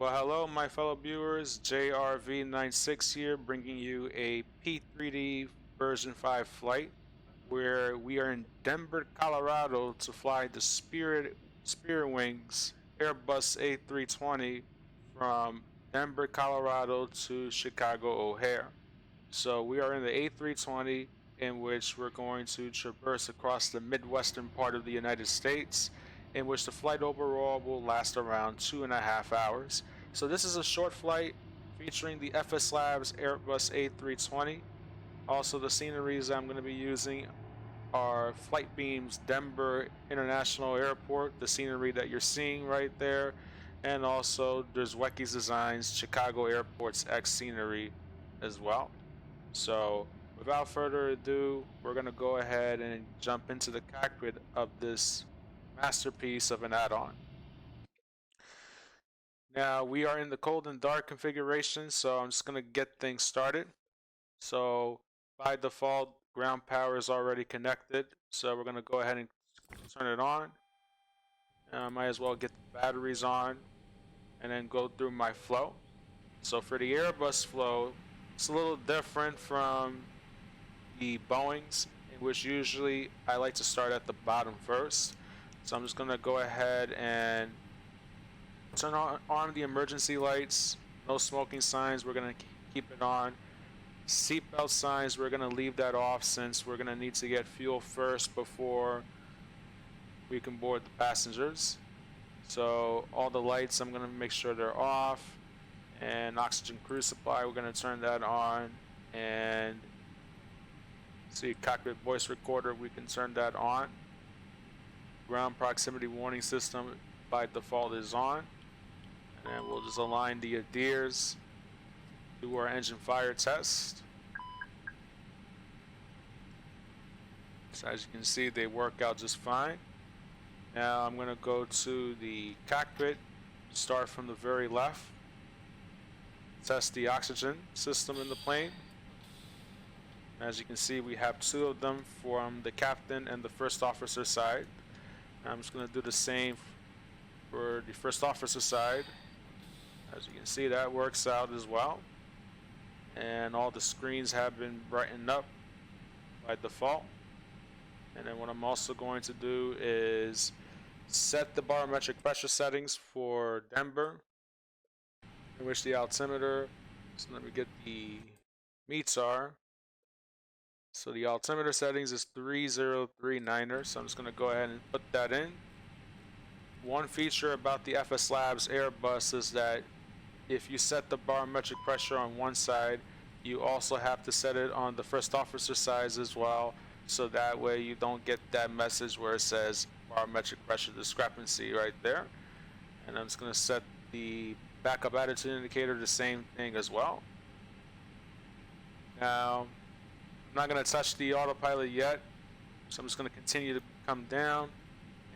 Well, hello, my fellow viewers. JRV96 here, bringing you a P3D version 5 flight where we are in Denver, Colorado to fly the Spirit Wings Airbus A320 from Denver, Colorado to Chicago O'Hare. So we are in the A320, in which we're going to traverse across the Midwestern part of the United States, in which the flight overall will last around 2.5 hours. So this is a short flight featuring the FSLabs Airbus A320. Also, the sceneries I'm going to be using are Flightbeam's Denver International Airport, the scenery that you're seeing right there, and also Drzewiecki's Designs Chicago Airport's X scenery as well. So without further ado, we're going to go ahead and jump into the cockpit of this masterpiece of an add-on. Now we are in the cold and dark configuration, so I'm just going to get things started. So by default, ground power is already connected, so we're going to go ahead and turn it on. I might as well get the batteries on and then go through my flow. So for the Airbus flow, it's a little different from the Boeings, in which usually I like to start at the bottom first. So I'm just going to go ahead and turn on the emergency lights. No smoking signs, we're going to keep it on. Seatbelt signs, we're going to leave that off since we're going to need to get fuel first before we can board the passengers. So all the lights, I'm going to make sure they're off. And oxygen crew supply, we're going to turn that on. And see, cockpit voice recorder, we can turn that on. Ground proximity warning system by default is on. And then we'll just align the ADIRs, do our engine fire test. So as you can see, they work out just fine. Now I'm going to go to the cockpit, start from the very left. Test the oxygen system in the plane. As you can see, we have two of them from the captain and the first officer side. I'm just going to do the same for the first officer side. As you can see, that works out as well. And all the screens have been brightened up by default. And then what I'm also going to do is set the barometric pressure settings for Denver, in which the altimeter, so let me get the METAR. So the altimeter settings is 3039er, so I'm just going to go ahead and put that in. One feature about the FSLabs Airbus is that if you set the barometric pressure on one side, you also have to set it on the first officer side as well, so that way you don't get that message where it says barometric pressure discrepancy right there. And I'm just going to set the backup attitude indicator the same thing as well. Now I'm not going to touch the autopilot yet, so I'm just going to continue to come down,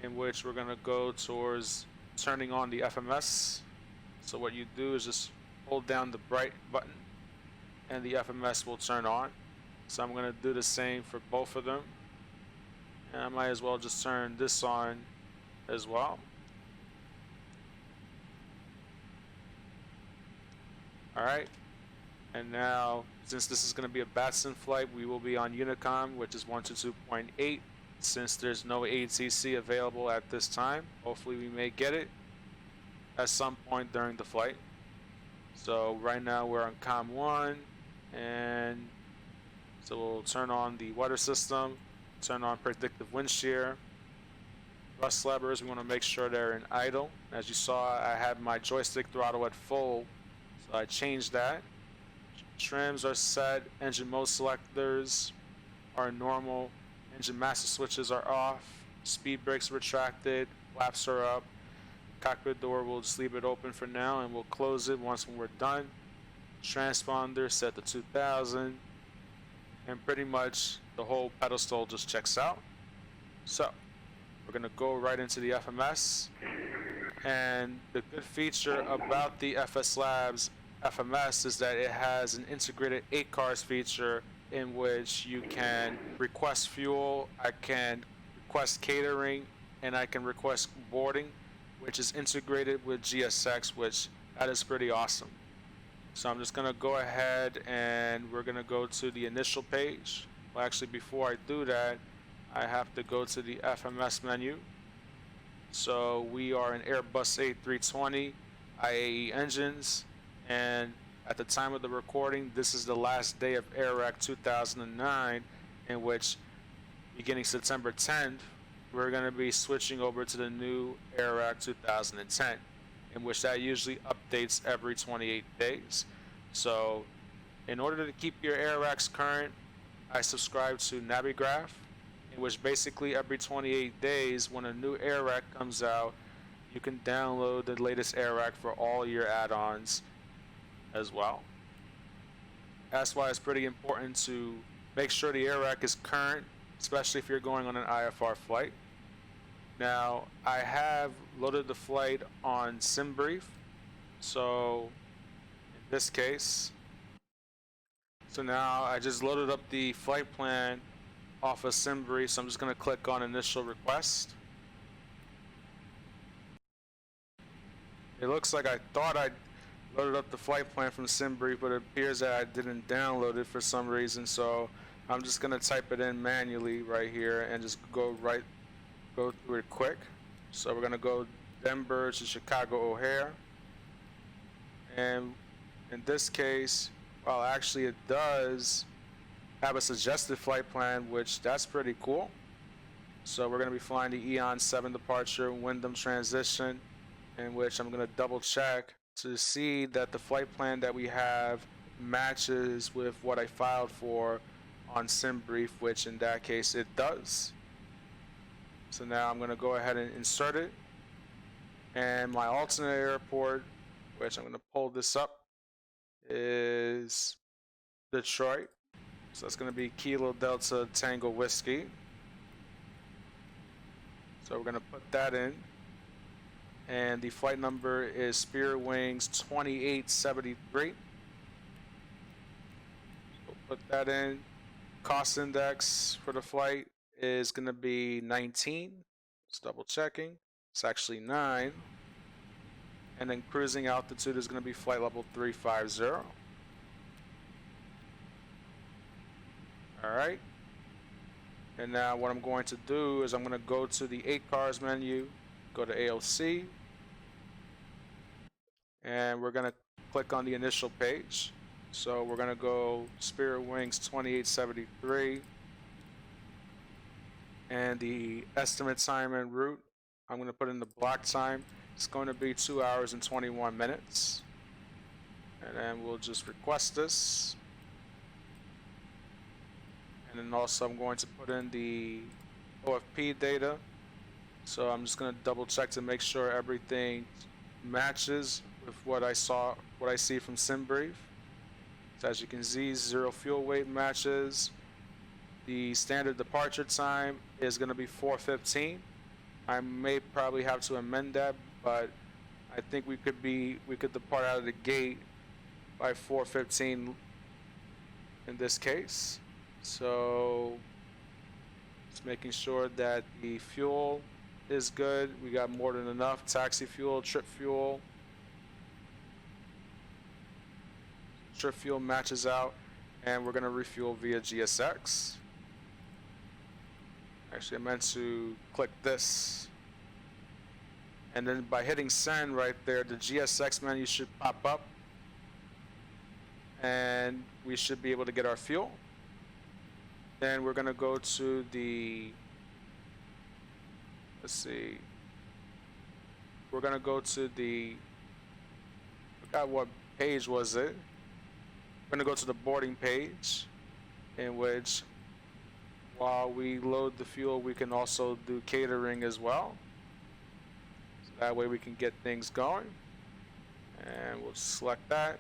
in which we're going to go towards turning on the FMS. So what you do is just hold down the bright button and the FMS will turn on. So I'm going to do the same for both of them, and I might as well just turn this on as well. Alright, and now since this is going to be a VATSIM flight, we will be on Unicom, which is 122.8, since there's no ATC available at this time. Hopefully we may get it at some point during the flight. So right now we're on COM 1, and so we'll turn on the weather system, turn on predictive wind shear. Thrust levers, we want to make sure they're in idle. As you saw, I had my joystick throttle at full, so I changed that. Trims are set, engine mode selectors are normal, engine master switches are off, speed brakes retracted, flaps are up. Cockpit door, we'll just leave it open for now and we'll close it once we're done. Transponder set to 2000, and pretty much the whole pedestal just checks out. So we're going to go right into the FMS. And the good feature about the FSLabs FMS is that it has an integrated 8 cars feature, in which you can request fuel, I can request catering, and I can request boarding, which is integrated with GSX, which That is pretty awesome. So I'm just gonna go ahead and we're gonna go to the initial page. Well, actually, before I do that, I have to go to the FMS menu. So we are in Airbus A320 IAE engines, and at the time of the recording, this is the last day of AIRAC 2009, in which beginning September 10th, we're going to be switching over to the new AIRAC 2010, in which that usually updates every 28 days. So in order to keep your AIRACs current, I subscribe to Navigraph, in which basically every 28 days when a new AIRAC comes out, you can download the latest AIRAC for all your add-ons as well. That's why it's pretty important to make sure the AIRAC is current, especially if you're going on an IFR flight. Now, I have loaded the flight on Simbrief, so in this case, so now I just loaded up the flight plan off of Simbrief, so I'm just going to click on initial request. It looks like I thought I loaded up the flight plan from Simbrief, but it appears that I didn't download it for some reason, so I'm just going to type it in manually right here and just go through it quick. So we're going to go Denver to Chicago O'Hare, and in this case, well, actually it does have a suggested flight plan, which that's pretty cool. So we're going to be flying the Eon 7 departure Wyndham transition, in which I'm going to double check to see that the flight plan that we have matches with what I filed for on Simbrief, which in that case it does. So now I'm going to go ahead and insert it, and my alternate airport, which I'm going to pull this up, is Detroit. So that's going to be Kilo Delta Tango Whiskey. So we're going to put that in, and the flight number is Spirit Wings 2873. So put that in. Cost index for the flight is going to be 19. Just double checking. It's actually 9. And then cruising altitude is going to be flight level 350. Alright. And now what I'm going to do is I'm going to go to the 8 cars menu, go to ALC, and we're going to click on the initial page. So we're going to go Spirit Wings 2873, and the estimate time en route, I'm going to put in the block time. It's going to be 2 hours and 21 minutes. And then we'll just request this. And then also I'm going to put in the OFP data. So I'm just going to double check to make sure everything matches with what I see from Simbrief. So as you can see, 0 fuel weight matches. The standard departure time is going to be 4:15. I may probably have to amend that, but I think we could depart out of the gate by 4:15 in this case. So just making sure that the fuel is good. We got more than enough taxi fuel, trip fuel. Trip fuel matches out, and we're going to refuel via GSX. Actually, I meant to click this, and then by hitting send right there, the GSX menu should pop up, and we should be able to get our fuel. Then we're going to go to the, let's see, we're going to go to the, I forgot what page was it. We're going to go to the boarding page, in which while we load the fuel, we can also do catering as well. So that way we can get things going. And we'll select that.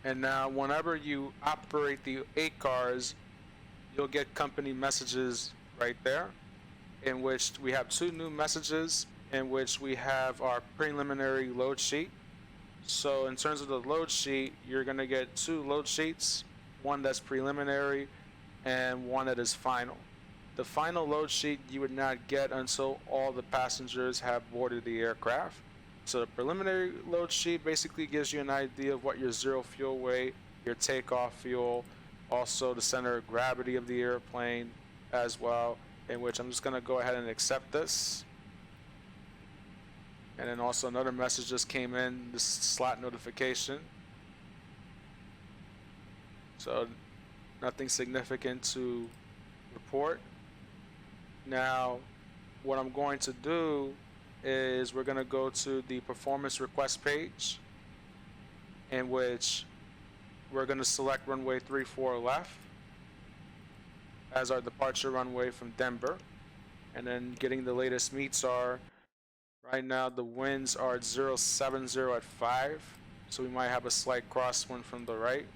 And now whenever you operate the 8 cars, you'll get company messages right there, in which we have 2 new messages, in which we have our preliminary load sheet. So in terms of the load sheet, you're going to get 2 load sheets, one that's preliminary and one that is final. the final load sheet you would not get until all the passengers have boarded the aircraft. So the preliminary load sheet basically gives you an idea of what your zero fuel weight, your takeoff fuel, also the center of gravity of the airplane as well, in which I'm just going to go ahead and accept this. And then also another message just came in, this slot notification. So nothing significant to report. Now, what I'm going to do is we're going to go to the performance request page, in which we're going to select runway 34 left as our departure runway from Denver. And then getting the latest meets are, right now the winds are at 070 at 5, so we might have a slight crosswind from the right.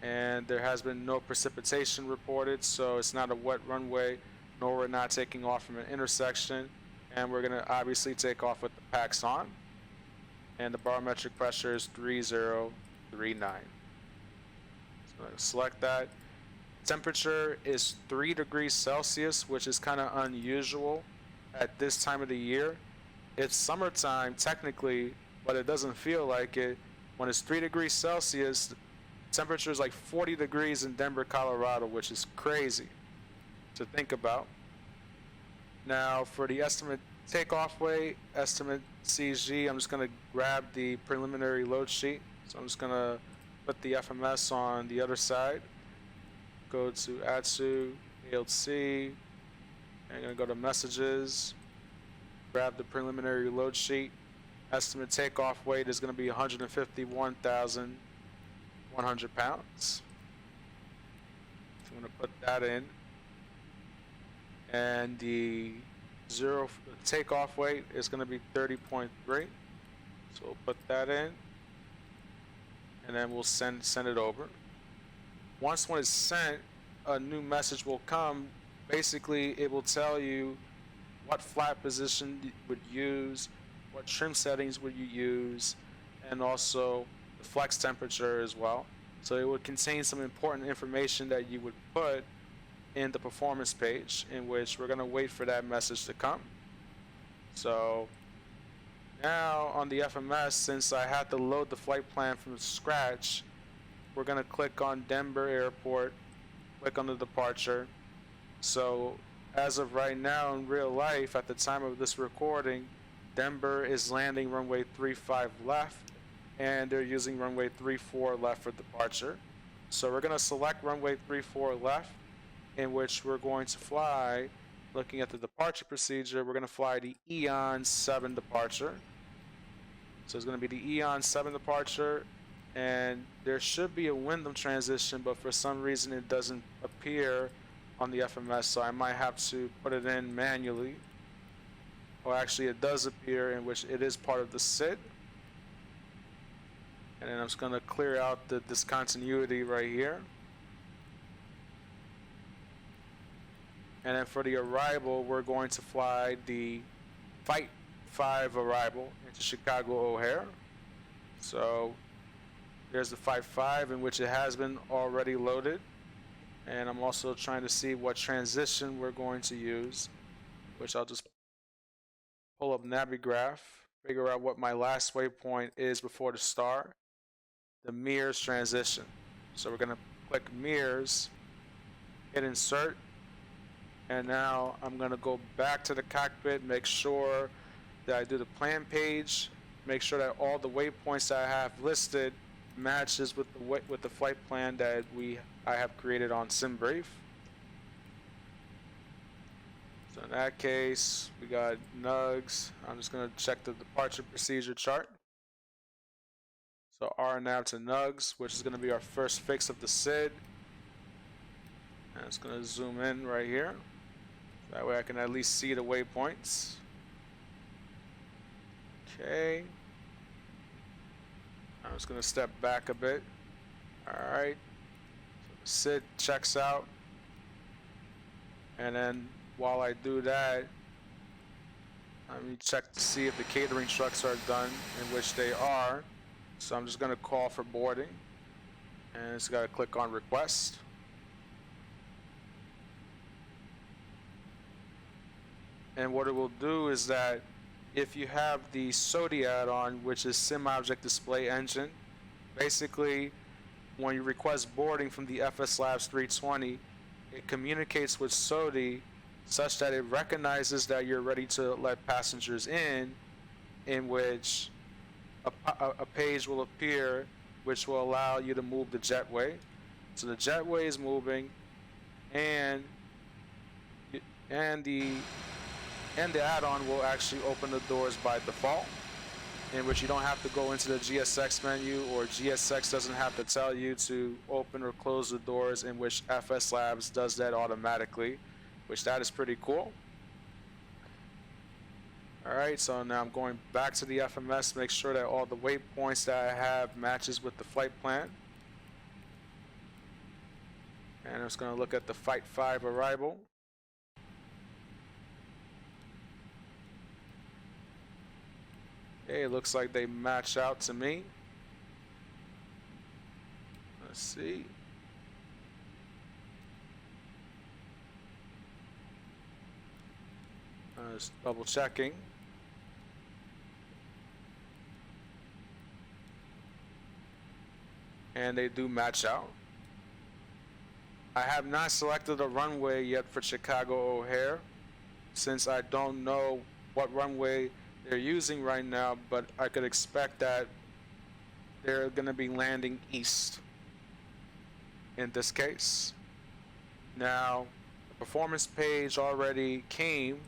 And there has been no precipitation reported, so it's not a wet runway, nor we're not taking off from an intersection. And we're going to obviously take off with the packs on. And the barometric pressure is 3039. So I'm going to select that. Temperature is 3 degrees Celsius, which is kind of unusual at this time of the year. It's summertime technically, but it doesn't feel like it. When it's 3 degrees Celsius, temperature is like 40 degrees in Denver, Colorado, which is crazy to think about. Now for the estimate takeoff weight, estimate CG, I'm just going to grab the preliminary load sheet. So I'm just going to put the FMS on the other side. Go to ATSU, ALC, and I'm going to go to messages, grab the preliminary load sheet. Estimate takeoff weight is going to be 151,100 pounds. So I'm going to put that in. And the zero takeoff weight is going to be 30.3. So we'll put that in, and then we'll send it over. Once when it's sent, a new message will come. Basically, it will tell you what flat position you would use, what trim settings would you use, and also the flex temperature as well. So it would contain some important information that you would put in the performance page, in which we're going to wait for that message to come. So now on the FMS, since I had to load the flight plan from scratch, we're going to click on Denver Airport, click on the departure. So as of right now in real life, at the time of this recording, Denver is landing runway 35 left, and they're using runway 34 left for departure. So we're going to select runway 34 left, in which we're going to fly, looking at the departure procedure, we're going to fly the EON 7 departure. So it's going to be the EON 7 departure, and there should be a Wyndham transition, but for some reason it doesn't appear on the FMS, so I might have to put it in manually. Or actually it does appear, in which it is part of the SID. And then I'm just going to clear out the discontinuity right here. And then for the arrival, we're going to fly the Flight 5 arrival into Chicago O'Hare. So there's the Flight 5, in which it has been already loaded. And I'm also trying to see what transition we're going to use, which I'll just pull up Navigraph, figure out what my last waypoint is before the start. The mirrors transition. So we're going to click mirrors, hit insert. And now I'm going to go back to the cockpit, make sure that I do the plan page, make sure that all the waypoints that I have listed matches with the flight plan that I have created on Simbrief. So in that case, we got nugs. I'm just going to check the departure procedure chart. So RNAV to nugs, which is going to be our first fix of the SID. And it's going to zoom in right here. That way I can at least see the waypoints. Okay. I'm just going to step back a bit. Alright. So the SID checks out. And then while I do that, let me check to see if the catering trucks are done, in which they are. So I'm just going to call for boarding. And it's got to click on request. And what it will do is that if you have the SODI add-on, which is Sim Object Display Engine, basically when you request boarding from the FSLabs 320, it communicates with SODI such that it recognizes that you're ready to let passengers in which a page will appear which will allow you to move the jetway. So the jetway is moving, and the add-on will actually open the doors by default, in which you don't have to go into the GSX menu, or GSX doesn't have to tell you to open or close the doors, in which FSLabs does that automatically, which that is pretty cool. Alright, so now I'm going back to the FMS, make sure that all the waypoints that I have matches with the flight plan. And I'm just going to look at the Flight 5 arrival. Okay, it looks like they match out to me. Let's see. Just double checking. And they do match out. I have not selected a runway yet for Chicago O'Hare, since I don't know what runway they're using right now, but I could expect that they're going to be landing east in this case. Now, the performance page already came,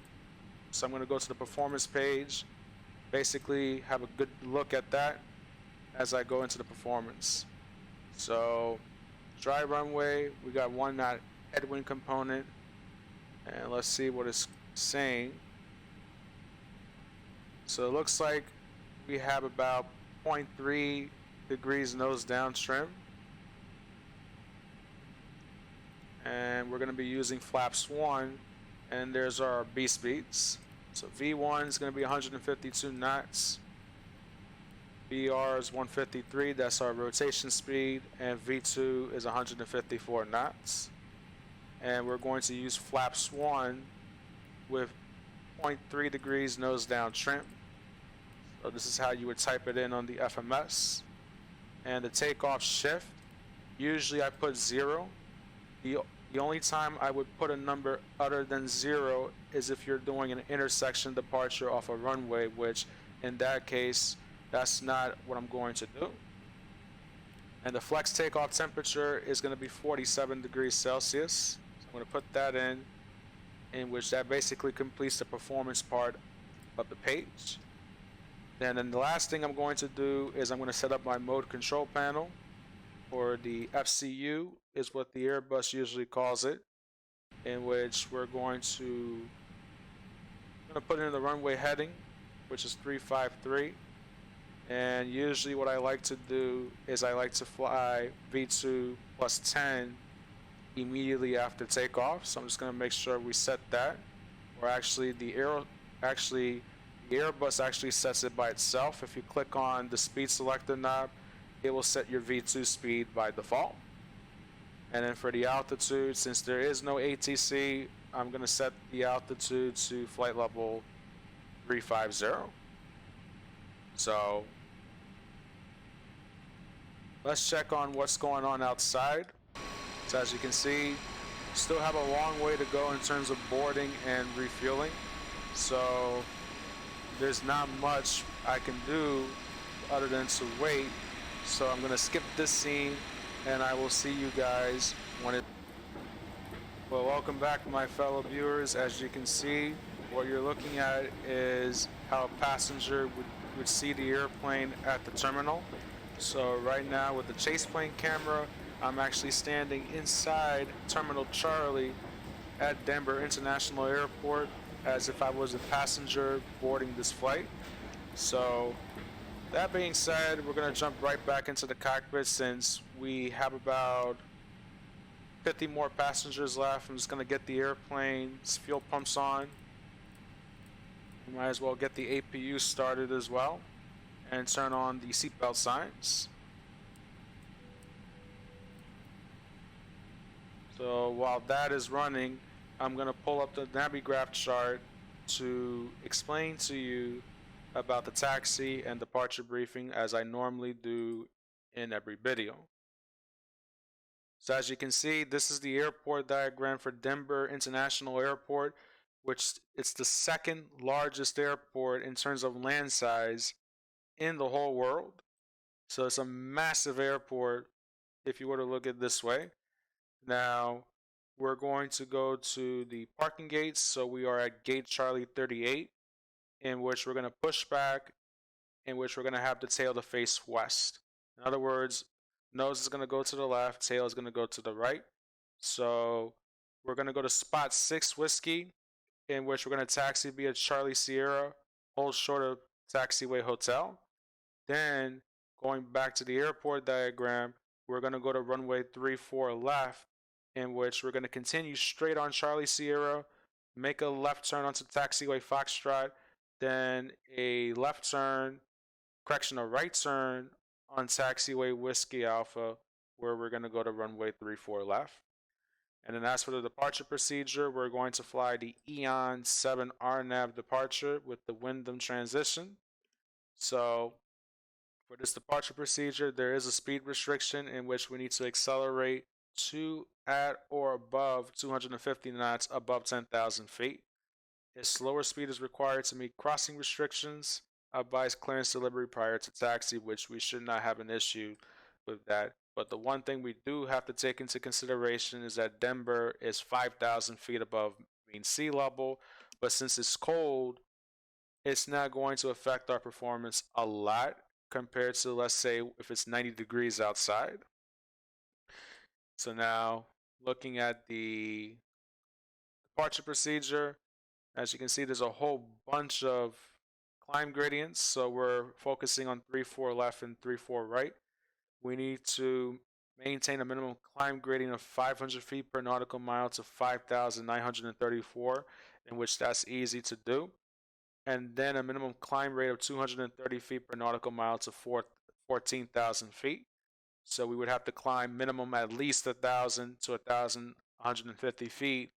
so I'm going to go to the performance page, basically have a good look at that as I go into the performance. So, dry runway, we got one knot headwind component, and let's see what it's saying. So it looks like we have about 0.3 degrees nose down trim, and we're going to be using flaps 1, and there's our B speeds. So V1 is going to be 152 knots, VR is 153, that's our rotation speed, and V2 is 154 knots. And we're going to use flaps 1 with 0.3 degrees nose down trim. So this is how you would type it in on the FMS. And the takeoff shift, usually I put 0. The only time I would put a number other than 0 is if you're doing an intersection departure off a runway, which in that case, that's not what I'm going to do. And the flex takeoff temperature is going to be 47 degrees Celsius. So I'm going to put that in which that basically completes the performance part of the page. Then the last thing I'm going to do is I'm going to set up my mode control panel, or the FCU is what the Airbus usually calls it, in which we're going to put in the runway heading, which is 353. And usually what I like to do is I like to fly V2 plus 10 immediately after takeoff. So I'm just going to make sure we set that. Or actually the Airbus actually sets it by itself. If you click on the speed selector knob, it will set your V2 speed by default. And then for the altitude, since there is no ATC, I'm going to set the altitude to flight level 350. So let's check on what's going on outside. So as you can see, still have a long way to go in terms of boarding and refueling. So there's not much I can do other than to wait. So I'm going to skip this scene, and I will see you guys when it... Well, welcome back, my fellow viewers. As you can see, what you're looking at is how a passenger would see the airplane at the terminal. So right now with the Chaseplane camera, I'm actually standing inside Terminal Charlie at Denver International Airport as if I was a passenger boarding this flight. So that being said, we're going to jump right back into the cockpit since we have about 50 more passengers left. I'm just going to get the airplane's fuel pumps on. We might as well get the APU started as well and turn on the seatbelt signs. So while that is running, I'm going to pull up the Navigraph chart to explain to you about the taxi and departure briefing as I normally do in every video. So as you can see, this is the airport diagram for Denver International Airport, which it's the second largest airport in terms of land size in the whole world. So it's a massive airport if you were to look at it this way. Now we're going to go to the parking gates. So we are at gate Charlie 38, in which we're going to push back, in which we're going to have the tail to face west. In other words, nose is going to go to the left, tail is going to go to the right. So we're going to go to spot 6 Whiskey, in which we're going to taxi via Charlie Sierra, hold short of Taxiway Hotel. Then going back to the airport diagram, we're going to go to runway 34 left, in which we're going to continue straight on Charlie Sierra, make a left turn onto Taxiway Foxtrot, then a left turn, a right turn on Taxiway Whiskey Alpha, where we're going to go to runway 34 left. And then as for the departure procedure, we're going to fly the Eon 7 RNAV departure with the Wyndham transition. So for this departure procedure, there is a speed restriction in which we need to accelerate to at or above 250 knots above 10,000 feet. A slower speed is required to meet crossing restrictions. Advise clearance delivery prior to taxi, which we should not have an issue with that. But the one thing we do have to take into consideration is that Denver is 5,000 feet above mean sea level. But since it's cold, it's not going to affect our performance a lot compared to, let's say, if it's 90 degrees outside. So now, looking at the departure procedure, as you can see, there's a whole bunch of climb gradients. So we're focusing on 3-4 left and 3-4 right. We need to maintain a minimum climb gradient of 500 feet per nautical mile to 5,934, in which that's easy to do. And then a minimum climb rate of 230 feet per nautical mile to 14,000 feet. So we would have to climb minimum at least 1,000 to 1,150 feet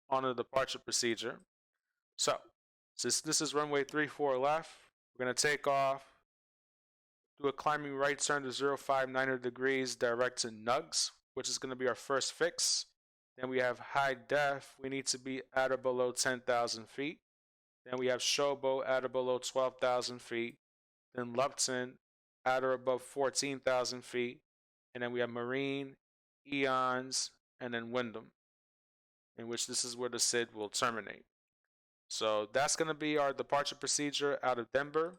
on the departure procedure. So since this is runway 34 left, we're going to take off, do a climbing right turn to 059 degrees direct to Nugs, which is going to be our first fix. Then we have high def. We need to be at or below 10,000 feet. Then we have Showboat at or below 12,000 feet. Then Lupton at or above 14,000 feet. And then we have Marine, Eons, and then Wyndham, in which this is where the SID will terminate. So that's going to be our departure procedure out of Denver.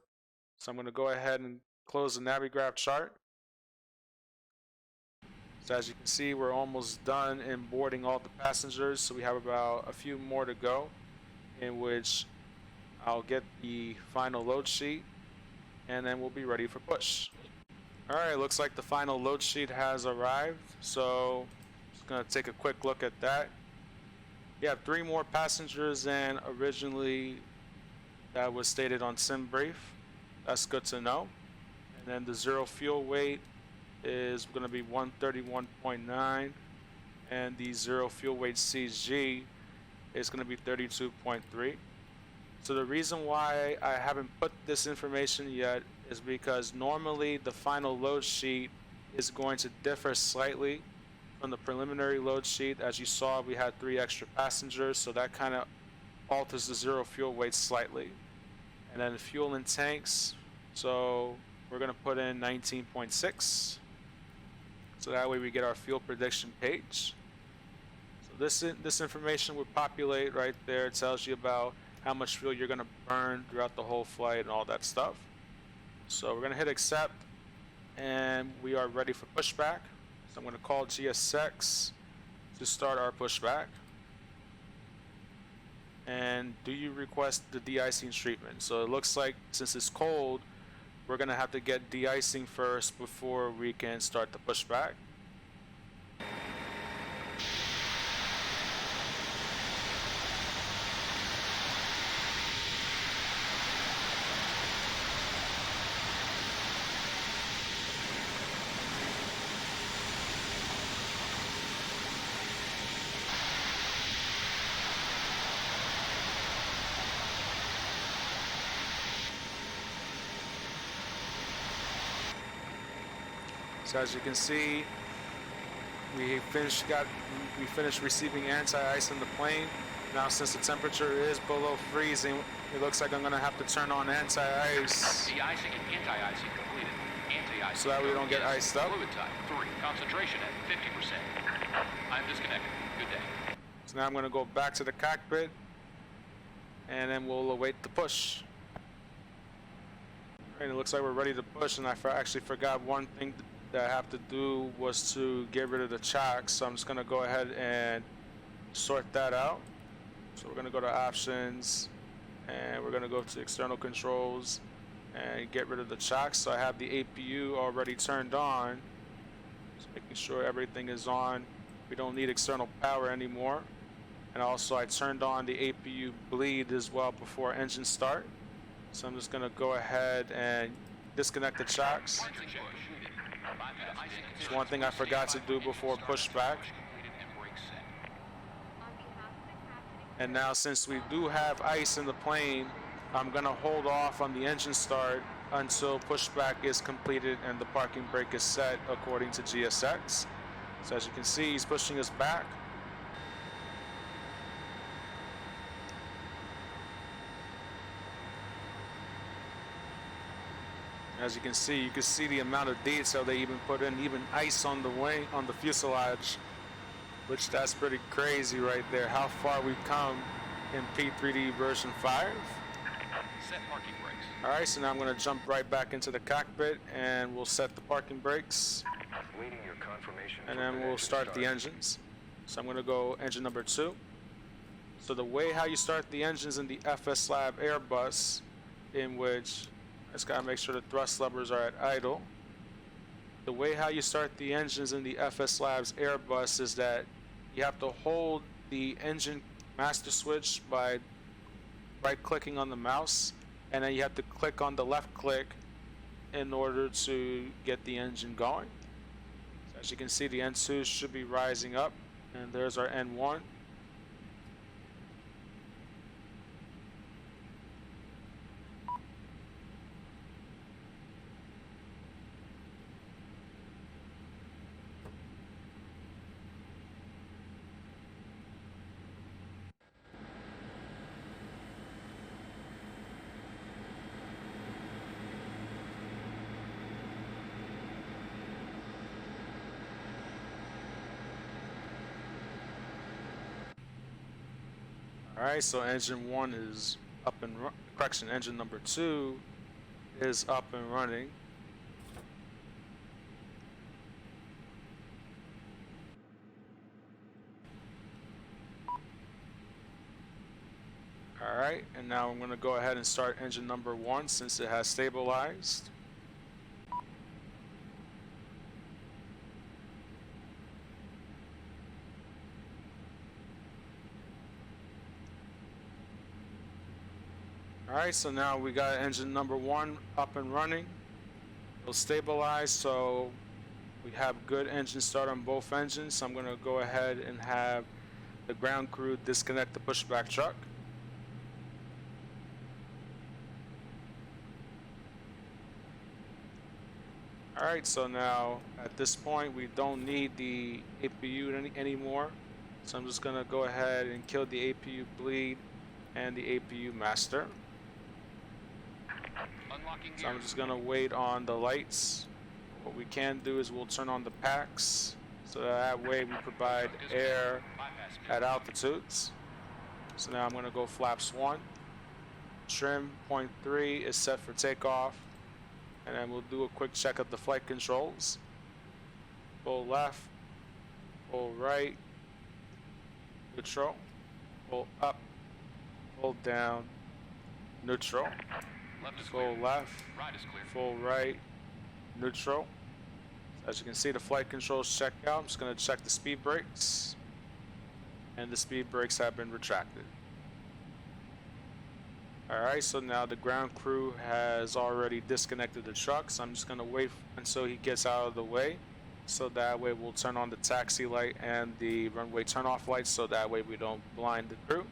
So I'm going to go ahead and close the Navigraph chart. So as you can see, we're almost done in boarding all the passengers. So we have about a few more to go, in which I'll get the final load sheet, and then we'll be ready for push. Alright, looks like the final load sheet has arrived. So just going to take a quick look at that. You have 3 more passengers than originally that was stated on Simbrief. That's good to know. And then the zero fuel weight is going to be 131.9, and the zero fuel weight CG is going to be 32.3. So the reason why I haven't put this information yet is because normally the final load sheet is going to differ slightly from the preliminary load sheet. As you saw, we had 3 extra passengers, so that kind of alters the zero fuel weight slightly. And then fuel in tanks, so we're going to put in 19.6, so that way we get our fuel prediction page. So this information would populate right there. It tells you about how much fuel you're going to burn throughout the whole flight and all that stuff. So we're going to hit accept, and we are ready for pushback. So I'm going to call GSX to start our pushback. And do you request the de-icing treatment? So it looks like since it's cold, we're going to have to get de-icing first before we can start the pushback. So as you can see, we finished receiving anti-ice in the plane. Now since the temperature is below freezing, it looks like I'm gonna have to turn on anti-ice. De-icing and anti-icing completed. Anti-icing so that we don't get iced up. Fluid type 3. Concentration at 50%. I'm disconnected. Good day. So now I'm gonna go back to the cockpit, and then we'll await the push. And it looks like we're ready to push, and I actually forgot one thing that I have to do was to get rid of the chocks. So I'm just gonna go ahead and sort that out. So we're gonna go to options, and we're gonna go to external controls and get rid of the chocks. So I have the APU already turned on, just making sure everything is on. We don't need external power anymore. And also I turned on the APU bleed as well before engine start. So I'm just gonna go ahead and disconnect the chocks. It's one thing I forgot to do before pushback. And now since we do have ice in the plane, I'm gonna hold off on the engine start until pushback is completed and the parking brake is set according to GSX. So as you can see, he's pushing us back. As you can see the amount of detail they even put in, even ice on the wing, on the fuselage, which that's pretty crazy right there, how far we've come in P3D version 5. Set parking brakes. Alright, so now I'm going to jump right back into the cockpit and we'll set the parking brakes. Waiting your confirmation. And then we'll start the engines. So I'm going to go engine number 2. So the way how you start the engines in the FSLabs Airbus, in which I just got to make sure the thrust levers are at idle. The way how you start the engines in the FSLabs Airbus is that you have to hold the engine master switch by right clicking on the mouse, and then you have to click on the left click in order to get the engine going. So as you can see, the N2 should be rising up, and there's our N1. Alright, so engine 1 is up and engine number 2 is up and running. Alright, and now I'm going to go ahead and start engine number 1 since it has stabilized. Alright, so now we got engine number 1 up and running. It'll stabilize, so we have good engine start on both engines. So I'm going to go ahead and have the ground crew disconnect the pushback truck. Alright, so now at this point we don't need the APU anymore. So I'm just going to go ahead and kill the APU bleed and the APU master. So I'm just going to wait on the lights. What we can do is we'll turn on the packs, so that way we provide air at altitudes. So now I'm going to go flaps 1. Trim point 3 is set for takeoff. And then we'll do a quick check of the flight controls. Pull left, pull right, neutral, pull up, pull down, neutral. Full left, full right, neutral. As you can see, the flight controls checked out. I'm just going to check the speed brakes, and the speed brakes have been retracted. Alright, so now the ground crew has already disconnected the truck, so I'm just going to wait until he gets out of the way, so that way we'll turn on the taxi light and the runway turn-off lights, so that way we don't blind the crew.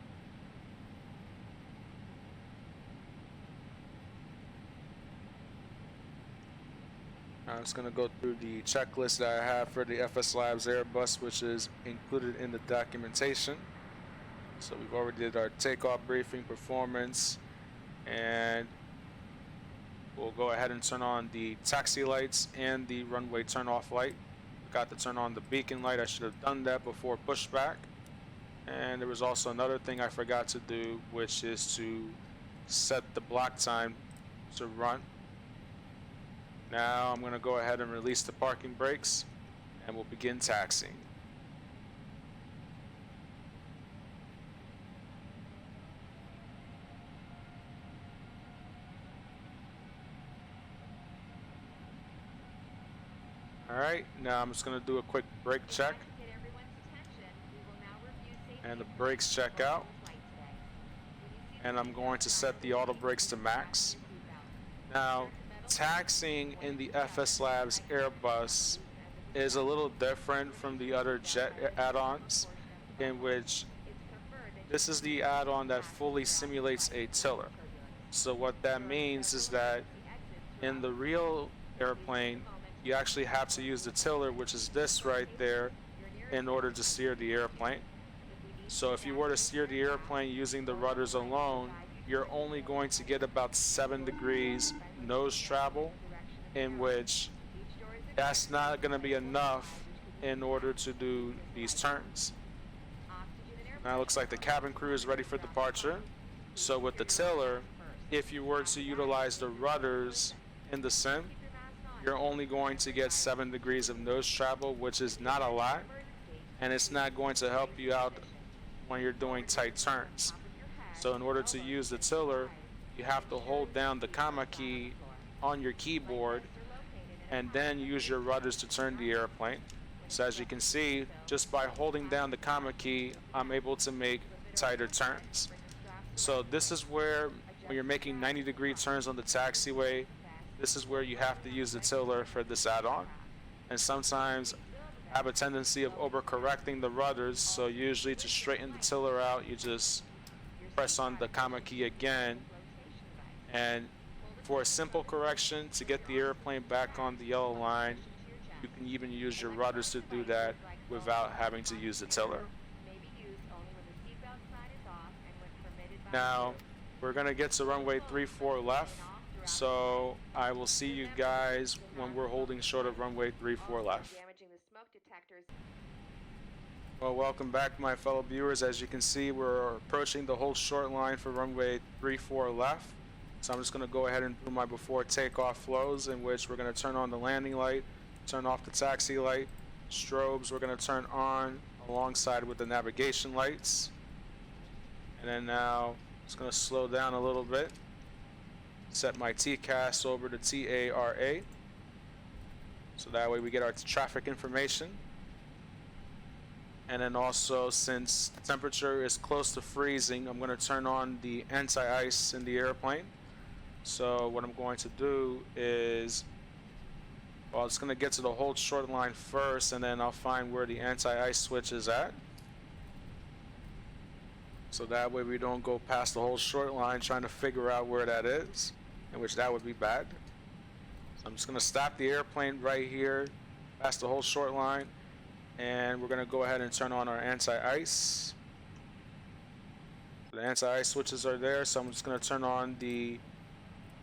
I'm just going to go through the checklist that I have for the FSLabs Airbus, which is included in the documentation. So we've already did our takeoff briefing, performance, and we'll go ahead and turn on the taxi lights and the runway turn-off light. Forgot to turn on the beacon light. I should have done that before pushback. And there was also another thing I forgot to do, which is to set the block time to run. Now I'm going to go ahead and release the parking brakes, and we'll begin taxiing. Alright, now I'm just going to do a quick brake check. And the brakes check out. And I'm going to set the auto brakes to max. Now, taxiing in the FSLabs Airbus is a little different from the other jet add-ons, in which this is the add-on that fully simulates a tiller. So what that means is that in the real airplane, you actually have to use the tiller, which is this right there, in order to steer the airplane. So if you were to steer the airplane using the rudders alone, you're only going to get about 7 degrees nose travel, in which that's not going to be enough in order to do these turns. Now it looks like the cabin crew is ready for departure. So with the tiller, if you were to utilize the rudders in the sim, you're only going to get 7 degrees of nose travel, which is not a lot, and it's not going to help you out when you're doing tight turns. So in order to use the tiller, you have to hold down the comma key on your keyboard and then use your rudders to turn the airplane. So as you can see, just by holding down the comma key, I'm able to make tighter turns. So this is where, when you're making 90-degree turns on the taxiway, this is where you have to use the tiller for this add-on. And sometimes I have a tendency of overcorrecting the rudders, so usually to straighten the tiller out, you just press on the comma key again. And for a simple correction, to get the airplane back on the yellow line, you can even use your rudders to do that without having to use the tiller. Now, we're going to get to runway 34 left. So I will see you guys when we're holding short of runway 34 left. Well, welcome back, my fellow viewers. As you can see, we're approaching the whole short line for runway 34 left. So I'm just going to go ahead and do my before takeoff flows, in which we're going to turn on the landing light, turn off the taxi light, strobes we're going to turn on alongside with the navigation lights. And then now it's going to slow down a little bit. Set my TCAS over to TARA, so that way we get our traffic information. And then also, since the temperature is close to freezing, I'm going to turn on the anti-ice in the airplane. So what I'm going to do is, well, it's going to get to the hold short line first, and then I'll find where the anti-ice switch is at. So that way we don't go past the whole short line trying to figure out where that is, in which that would be bad. So I'm just going to stop the airplane right here past the whole short line, and we're going to go ahead and turn on our anti-ice. The anti-ice switches are there, so I'm just going to turn on the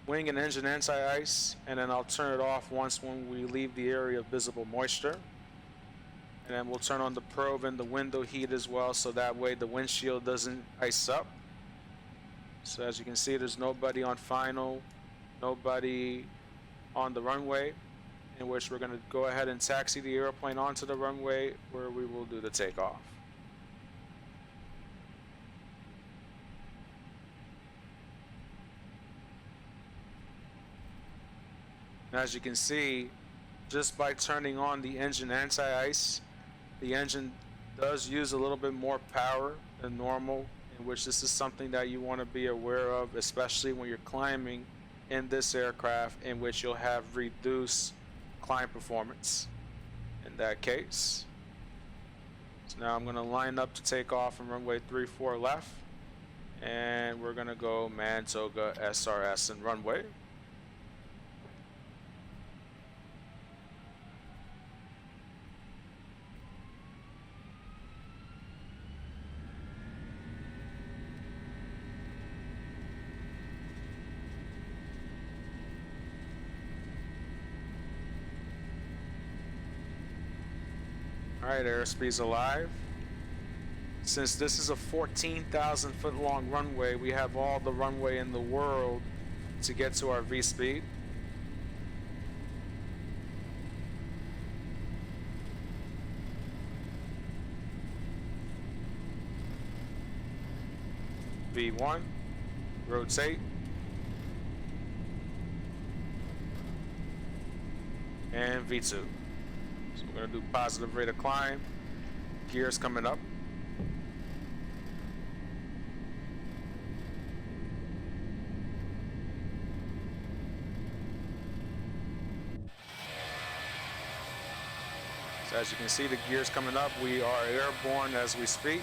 wing and engine anti-ice, and then I'll turn it off when we leave the area of visible moisture. And then we'll turn on the probe and the window heat as well, so that way the windshield doesn't ice up. So as you can see, there's nobody on final, nobody on the runway, in which we're going to go ahead and taxi the airplane onto the runway, where we will do the takeoff. And as you can see, just by turning on the engine anti-ice, the engine does use a little bit more power than normal, in which this is something that you want to be aware of, especially when you're climbing in this aircraft, in which you'll have reduced climb performance in that case. So now I'm going to line up to take off from runway 34 left, and we're going to go Mantoga SRS and runway. Alright, airspeed's alive. Since this is a 14,000 foot long runway, we have all the runway in the world to get to our V-speed. V1, rotate, and V2. So we're going to do positive rate of climb, gears coming up. So as you can see, the gears coming up, we are airborne as we speak.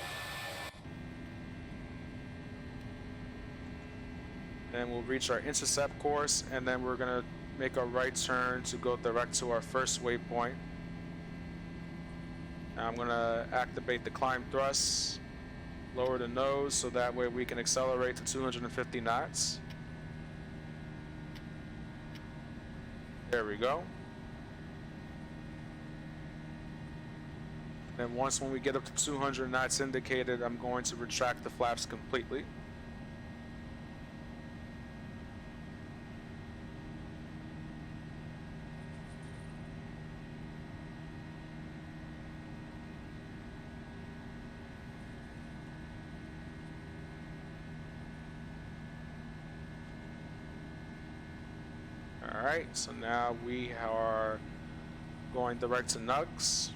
Then we'll reach our intercept course, and then we're gonna make a right turn to go direct to our first waypoint. Now I'm gonna activate the climb thrust, lower the nose, so that way we can accelerate to 250 knots. There we go. Then once when we get up to 200 knots indicated, I'm going to retract the flaps completely. Alright, so now we are going direct to Nugs.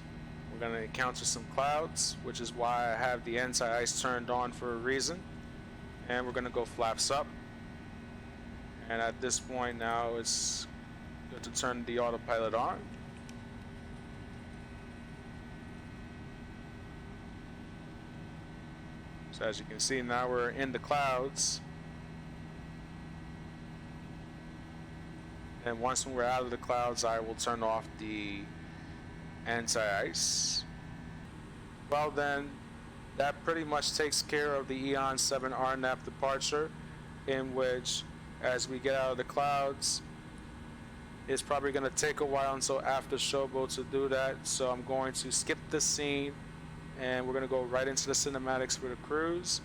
We're going to encounter some clouds, which is why I have the anti-ice turned on for a reason. And we're going to go flaps up. And at this point now it's good to turn the autopilot on. So as you can see, now we're in the clouds. And once we're out of the clouds, I will turn off the anti-ice. Well then, that pretty much takes care of the Eon 7 RNAV departure, in which, as we get out of the clouds, it's probably going to take a while until after showboat to do that. So I'm going to skip this scene, and we're going to go right into the cinematics for the cruise,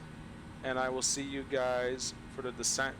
and I will see you guys for the descent.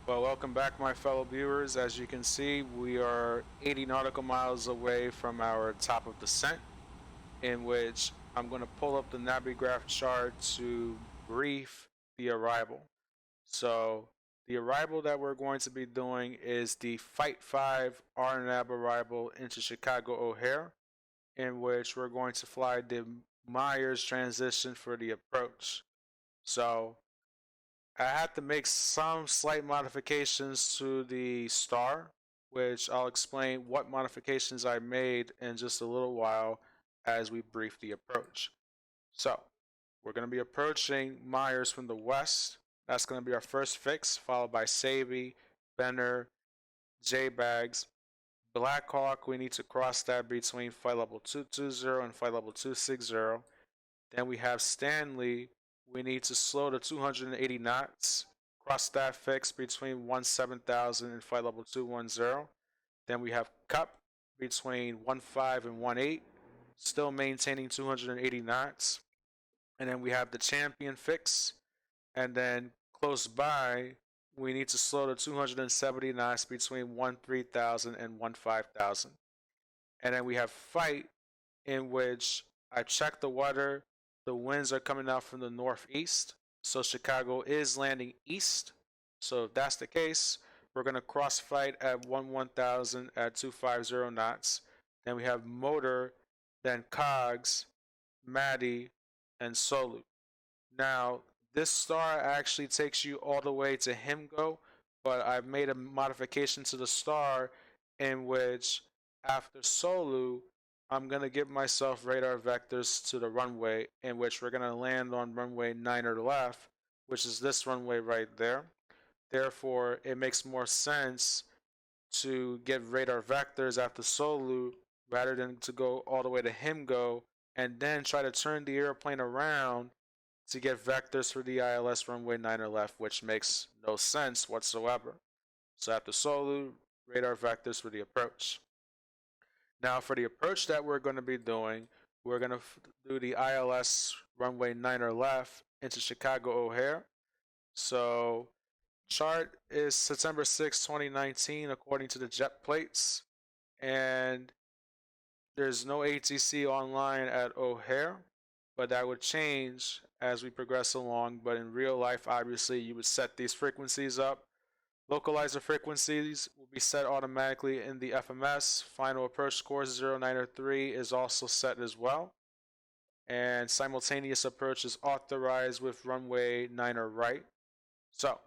Well, welcome back, my fellow viewers. As you can see, we are 80 nautical miles away from our top of descent, in which I'm going to pull up the Navigraph chart to brief the arrival. So, the arrival that we're going to be doing is the Flight 5 RNAV arrival into Chicago O'Hare, in which we're going to fly the Myers transition for the approach. So, I had to make some slight modifications to the star, which I'll explain what modifications I made in just a little while as we brief the approach. So, we're going to be approaching Myers from the west. That's going to be our first fix, followed by Savy, Benner, J-Bags, Blackhawk. We need to cross that between flight level 220 and flight level 260. Then we have Stanley. We need to slow to 280 knots. Cross that fix between 17,000 and flight level 210. Then we have Cup between 15 and 18, still maintaining 280 knots. And then we have the Champion fix. And then close by, we need to slow to 270 knots between 13,000 and 15,000. And then we have Fight, in which I checked the weather. The winds are coming out from the northeast, so Chicago is landing east. So if that's the case, we're going to cross Fight at 11,000 at 250 knots. Then we have Motor, then Cogs, Maddie, and Solu. Now, this star actually takes you all the way to Himgo, but I've made a modification to the star in which after Solu, I'm going to give myself radar vectors to the runway, in which we're going to land on runway 9 left, which is this runway right there. Therefore, it makes more sense to get radar vectors after Solu rather than to go all the way to Himgo and then try to turn the airplane around to get vectors for the ILS runway 9 left, which makes no sense whatsoever. So after Solu, radar vectors for the approach. Now for the approach that we're going to be doing, we're going to do the ILS runway 9 left into Chicago O'Hare. So chart is September 6, 2019 according to the jet plates, and there's no ATC online at O'Hare, but that would change as we progress along. But in real life, obviously, you would set these frequencies up. Localizer frequencies will be set automatically in the FMS. Final approach course 0903 is also set as well. And simultaneous approach is authorized with runway 9 right. So,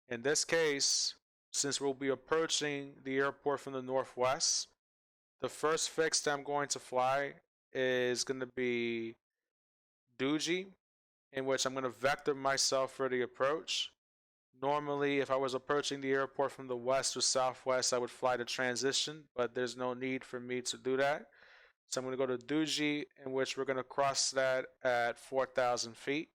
in this case, since we'll be approaching the airport from the northwest, the first fix that I'm going to fly is going to be Doogie, in which I'm going to vector myself for the approach. Normally, if I was approaching the airport from the west or southwest, I would fly the transition, but there's no need for me to do that. So I'm going to go to Doogie, in which we're going to cross that at 4,000 feet.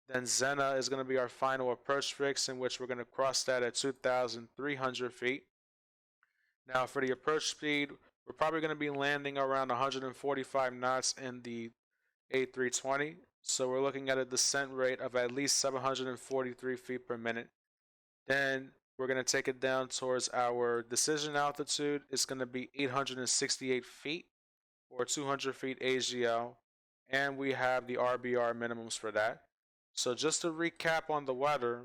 Then Zena is going to be our final approach fix, in which we're going to cross that at 2,300 feet. Now for the approach speed, we're probably going to be landing around 145 knots in the A320. So we're looking at a descent rate of at least 743 feet per minute. Then we're going to take it down towards our decision altitude. It's going to be 868 feet or 200 feet AGL. And we have the RBR minimums for that. So just to recap on the weather.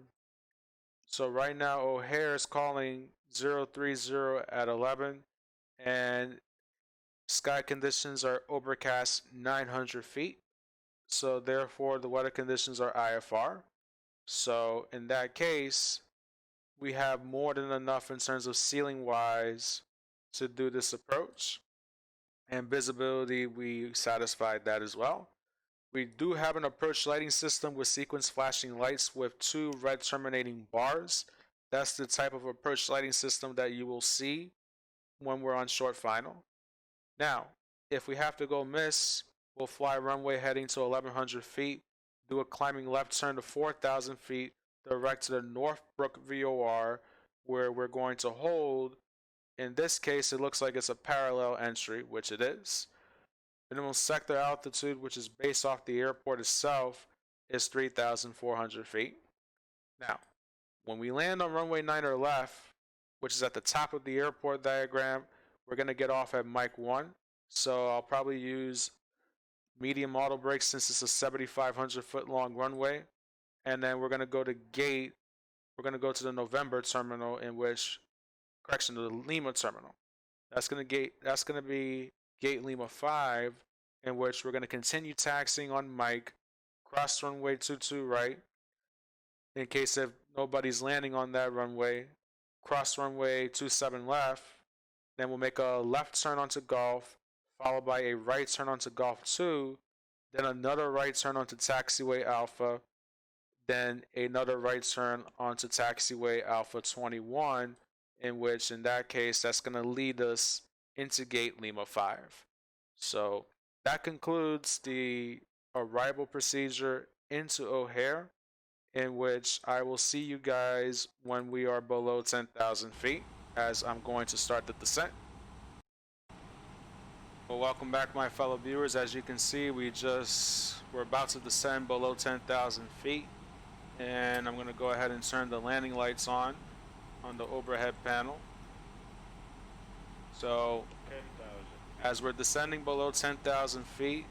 So right now O'Hare is calling 030 at 11. And sky conditions are overcast 900 feet. So therefore the weather conditions are IFR. So in that case, we have more than enough in terms of ceiling wise to do this approach. And visibility, we satisfied that as well. We do have an approach lighting system with sequence flashing lights with 2 red terminating bars. That's the type of approach lighting system that you will see when we're on short final. Now, if we have to go miss, we'll fly runway heading to 1,100 feet, do a climbing left turn to 4,000 feet, direct to the Northbrook VOR, where we're going to hold. In this case, it looks like it's a parallel entry, which it is. Minimum sector altitude, which is based off the airport itself, is 3,400 feet. Now, When we land on runway 9 left, which is at the top of the airport diagram, we're going to get off at Mach 1. So I'll probably use medium auto brakes since it's a 7,500 foot long runway. And then we're going to go to gate. We're going to go to the November terminal, in which, correction, the Lima terminal. That's going to be gate Lima 5, in which we're going to continue taxiing on Mike, cross runway 22 right, in case if nobody's landing on that runway, cross runway 27 left, then we'll make a left turn onto Golf, followed by a right turn onto Golf 2, then another right turn onto Taxiway Alpha, then another right turn onto Taxiway Alpha 21, in which, in that case, that's going to lead us into gate Lima 5. So that concludes the arrival procedure into O'Hare, in which I will see you guys when we are below 10,000 feet, as I'm going to start the descent. Well, welcome back, my fellow viewers. As you can see, we're about to descend below 10,000 feet, and I'm going to go ahead and turn the landing lights on the overhead panel. So as we're descending below 10,000 feet,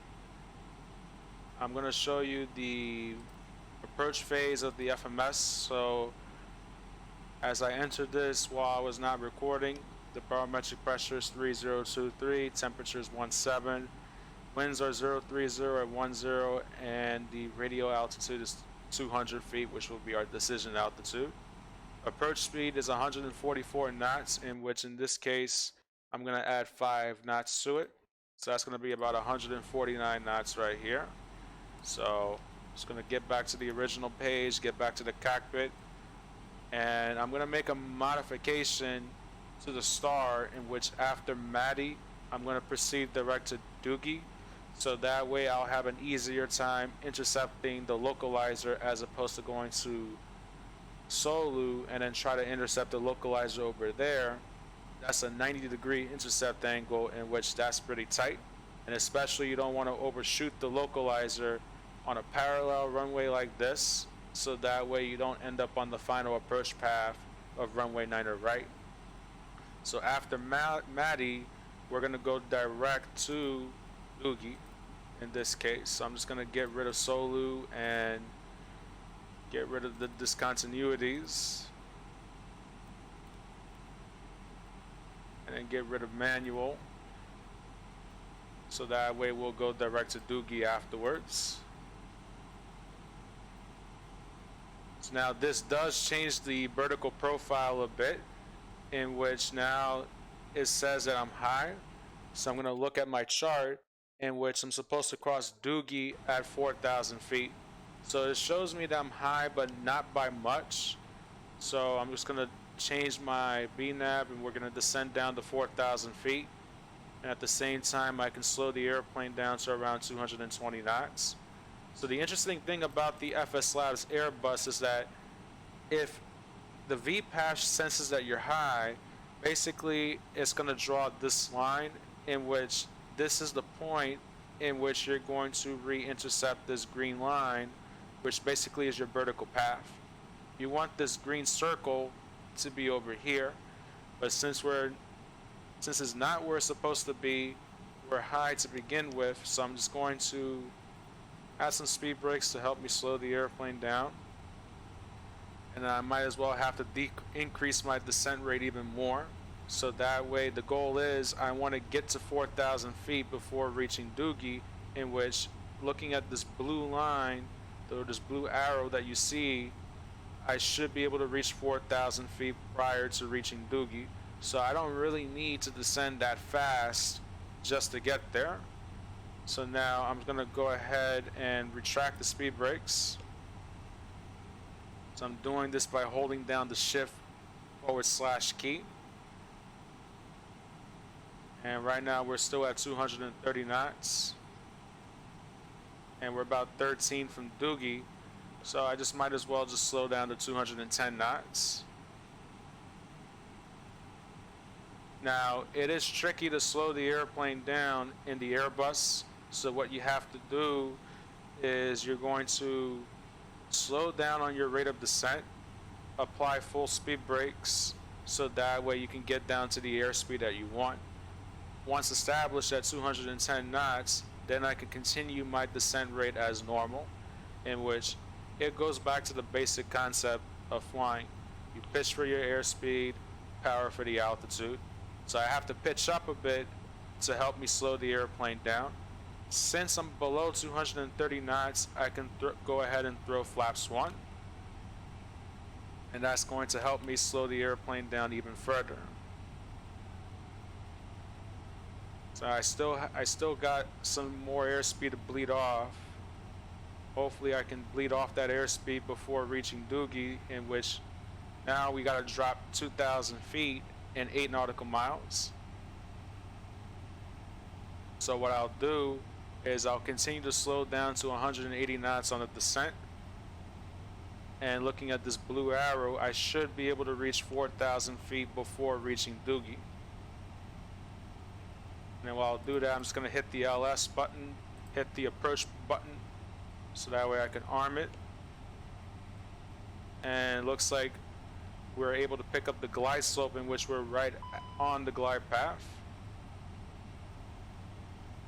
I'm going to show you the approach phase of the FMS. So as I entered this while I was not recording, the barometric pressure is 3023, temperature is 17, winds are 030 at 10, and the radial altitude is 200 feet, which will be our decision altitude. Approach speed is 144 knots, in which in this case I'm going to add 5 knots to it. So that's going to be about 149 knots right here. So just going to get back to the original page, get back to the cockpit, and I'm going to make a modification to the star, in which after Maddie I'm going to proceed direct to Doogie, so that way I'll have an easier time intercepting the localizer as opposed to going to Solu and then try to intercept the localizer over there. That's a 90-degree intercept angle, in which that's pretty tight, and especially you don't want to overshoot the localizer on a parallel runway like this, so that way you don't end up on the final approach path of runway 9 right. So after Maddie, we're going to go direct to Doogie in this case. So I'm just going to get rid of Solu and get rid of the discontinuities, and then get rid of manual, so that way we'll go direct to Doogie afterwards. So now this does change the vertical profile a bit, in which now it says that I'm high. So I'm going to look at my chart, in which I'm supposed to cross Doogie at 4,000 feet. So it shows me that I'm high, but not by much. So I'm just going to change my VNAV, and we're going to descend down to 4,000 feet. And at the same time, I can slow the airplane down to around 220 knots. So the interesting thing about the FSLabs Airbus is that if the VPASH senses that you're high, basically it's going to draw this line, in which this is the point in which you're going to re-intercept this green line, which basically is your vertical path. You want this green circle to be over here, but since it's not where it's supposed to be, we're high to begin with, so I'm just going to add some speed brakes to help me slow the airplane down. And then I might as well have to increase my descent rate even more, so that way the goal is I want to get to 4,000 feet before reaching Doogie, in which, looking at this blue line, or this blue arrow that you see, I should be able to reach 4,000 feet prior to reaching Doogie. So I don't really need to descend that fast just to get there. So now I'm going to go ahead and retract the speed brakes. So I'm doing this by holding down the shift / key. And right now we're still at 230 knots. And we're about 13 from Doogie. So I just might as well just slow down to 210 knots. Now, it is tricky to slow the airplane down in the Airbus. So what you have to do is you're going to slow down on your rate of descent, apply full speed brakes so that way you can get down to the airspeed that you want. Once established at 210 knots, then I can continue my descent rate as normal, in which it goes back to the basic concept of flying. You pitch for your airspeed, power for the altitude. So I have to pitch up a bit to help me slow the airplane down. Since I'm below 230 knots, I can go ahead and throw flaps 1. And that's going to help me slow the airplane down even further. So I still got some more airspeed to bleed off. Hopefully I can bleed off that airspeed before reaching Doogie, in which now we gotta drop 2,000 feet and 8 nautical miles. So what I'll do is I'll continue to slow down to 180 knots on the descent. And looking at this blue arrow, I should be able to reach 4,000 feet before reaching Doogie. And while I'll do that, I'm just going to hit the LS button, hit the approach button, so that way I can arm it. And it looks like we're able to pick up the glide slope, in which we're right on the glide path.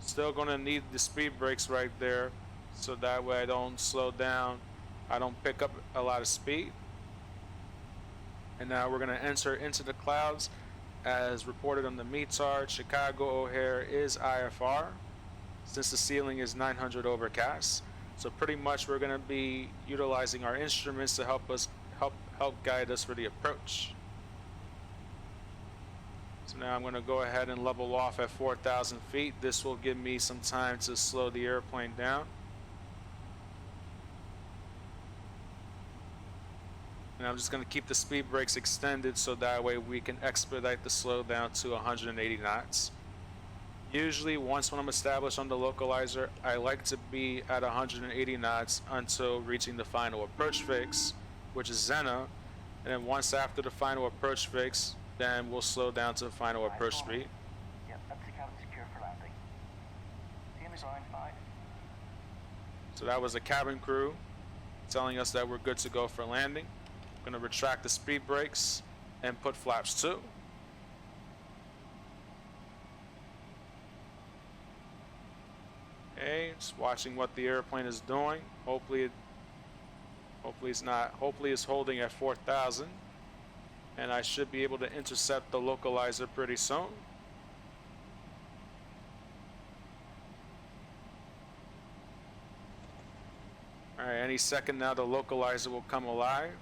Still going to need the speed brakes right there, so that way I don't slow down, I don't pick up a lot of speed. And now we're going to enter into the clouds. As reported on the METAR, Chicago O'Hare is IFR, since the ceiling is 900 overcast. So pretty much we're going to be utilizing our instruments to help guide us for the approach. So now I'm going to go ahead and level off at 4,000 feet. This will give me some time to slow the airplane down. And I'm just going to keep the speed brakes extended so that way we can expedite the slow down to 180 knots. Usually once when I'm established on the localizer, I like to be at 180 knots until reaching the final approach fix, which is Zena. And then once after the final approach fix, then we'll slow down to the final approach speed. Yep, that's the cabin secure for landing. Team line 5. So that was a cabin crew telling us that we're good to go for landing. I'm going to retract the speed brakes and put flaps 2. Okay, just watching what the airplane is doing. Hopefully it's holding at 4,000, and I should be able to intercept the localizer pretty soon. All right, any second now the localizer will come alive.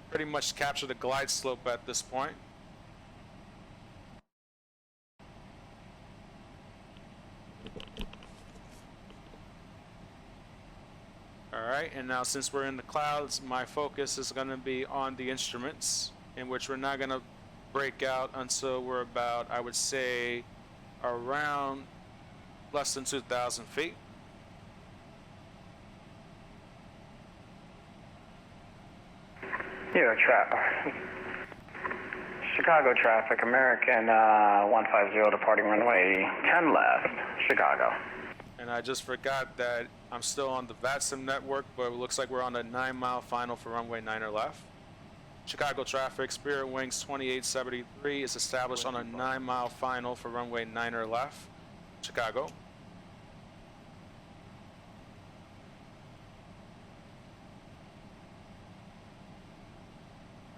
Pretty much capture the glide slope at this point. Alright, and now since we're in the clouds, my focus is going to be on the instruments, in which we're not going to break out until we're about, I would say, around less than 2,000 feet. Yeah, Chicago traffic, American 150 departing runway 10 left, Chicago. And I just forgot that I'm still on the VATSIM network, but it looks like we're on a 9-mile final for runway 9 left. Chicago traffic, Spirit Wings 2873 is established on a 9-mile final for runway 9 left, Chicago.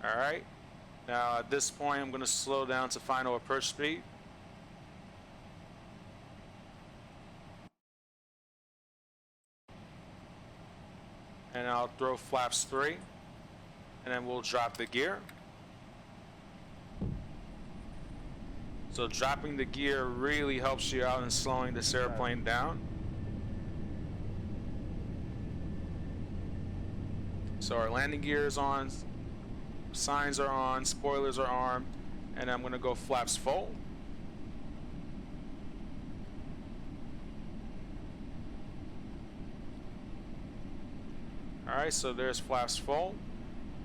Alright, now at this point I'm going to slow down to final approach speed. And I'll throw flaps 3, and then we'll drop the gear. So dropping the gear really helps you out in slowing this airplane down. So our landing gear is on. Signs are on, spoilers are armed, and I'm going to go flaps full. Alright, so there's flaps full,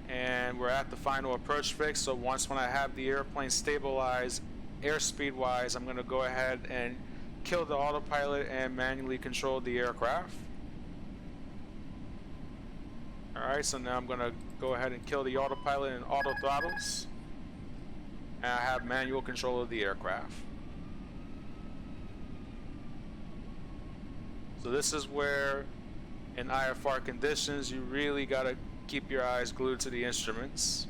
and we're at the final approach fix. So once when I have the airplane stabilized airspeed wise, I'm going to go ahead and kill the autopilot and manually control the aircraft. Alright, so now I'm gonna go ahead and kill the autopilot and auto throttles. And I have manual control of the aircraft. So this is where, in IFR conditions, you really gotta keep your eyes glued to the instruments.